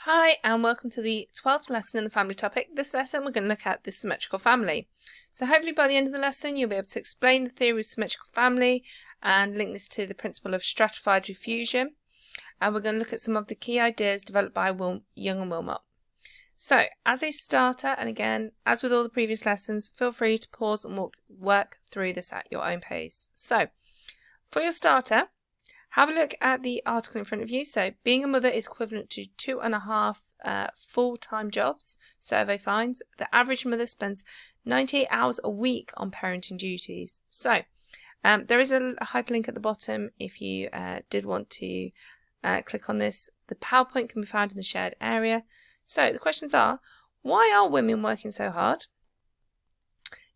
Hi and welcome to the 12th lesson in the family topic. This lesson we're going to look at the symmetrical family. So hopefully by the end of the lesson you'll be able to explain the theory of symmetrical family and link this to the principle of stratified diffusion. And we're going to look at some of the key ideas developed by Young and Wilmot. So as a starter, and again as with all the previous lessons, feel free to pause and work through this at your own pace. So for your starter, have a look at the article in front of you. So, being a mother is equivalent to 2.5 full-time jobs, survey finds. The average mother spends 98 hours a week on parenting duties. So, there is a hyperlink at the bottom if you did want to click on this. The PowerPoint can be found in the shared area. So, the questions are, why are women working so hard?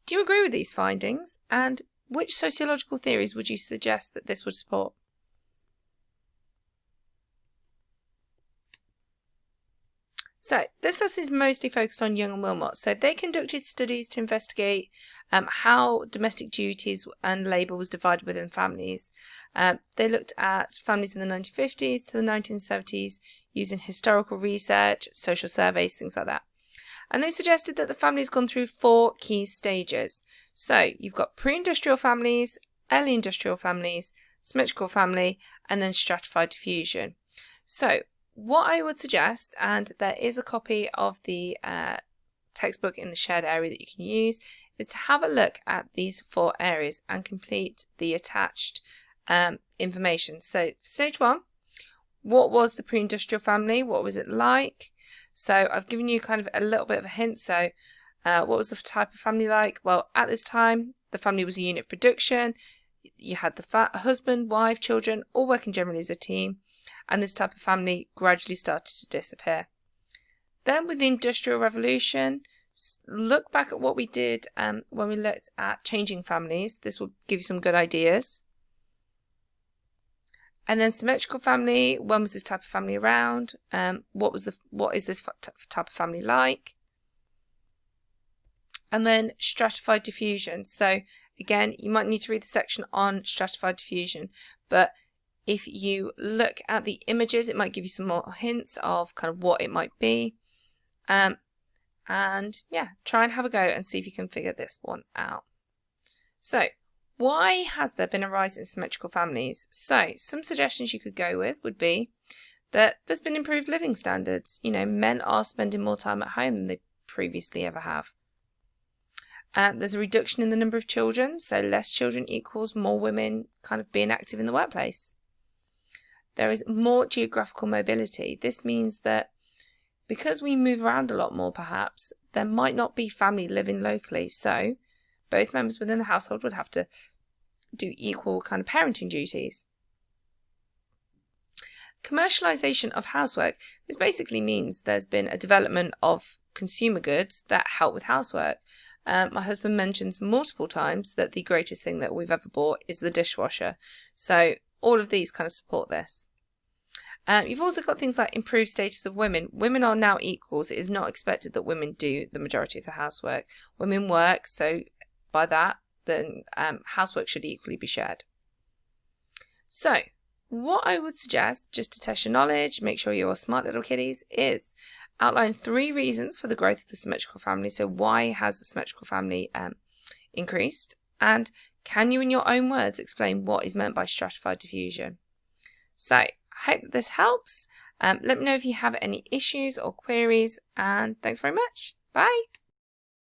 Do you agree with these findings? And which sociological theories would you suggest that this would support? So this lesson is mostly focused on Young and Wilmot. So they conducted studies to investigate how domestic duties and labour was divided within families. They looked at families in the 1950s to the 1970s using historical research, social surveys, things like that. And they suggested that the family has gone through 4 key stages. So you've got pre-industrial families, early industrial families, symmetrical family, and then stratified diffusion. So what I would suggest, and there is a copy of the textbook in the shared area that you can use, is to have a look at these 4 areas and complete the attached information. So for stage 1, what was the pre-industrial family? What was it like? So I've given you kind of a little bit of a hint. So what was the type of family like? Well, at this time, the family was a unit of production. You had the husband, wife, children, all working generally as a team. And this type of family gradually started to disappear. Then with the Industrial Revolution, look back at what we did when we looked at changing families. This will give you some good ideas. And then symmetrical family, when was this type of family around? What is this type of family like? And then stratified diffusion. So again, you might need to read the section on stratified diffusion, but if you look at the images, it might give you some more hints of kind of what it might be. And yeah, try and have a go and see if you can figure this one out. So, why has there been a rise in symmetrical families? So, some suggestions you could go with would be that there's been improved living standards. You know, men are spending more time at home than they previously ever have. There's a reduction in the number of children, so less children equals more women kind of being active in the workplace. There is more geographical mobility. This means that because we move around a lot more, perhaps, there might not be family living locally. So both members within the household would have to do equal kind of parenting duties. Commercialization of housework. This basically means there's been a development of consumer goods that help with housework. My husband mentions multiple times that the greatest thing that we've ever bought is the dishwasher. So all of these kind of support this. You've also got things like improved status of women. Women are now equals. It is not expected that women do the majority of the housework. Women work, so by that, then housework should equally be shared. So, what I would suggest, just to test your knowledge, make sure you're smart little kiddies, is outline 3 reasons for the growth of the symmetrical family. So why has the symmetrical family increased? And can you, in your own words, explain what is meant by stratified diffusion? So, I hope that this helps. Let me know if you have any issues or queries, and thanks very much. Bye!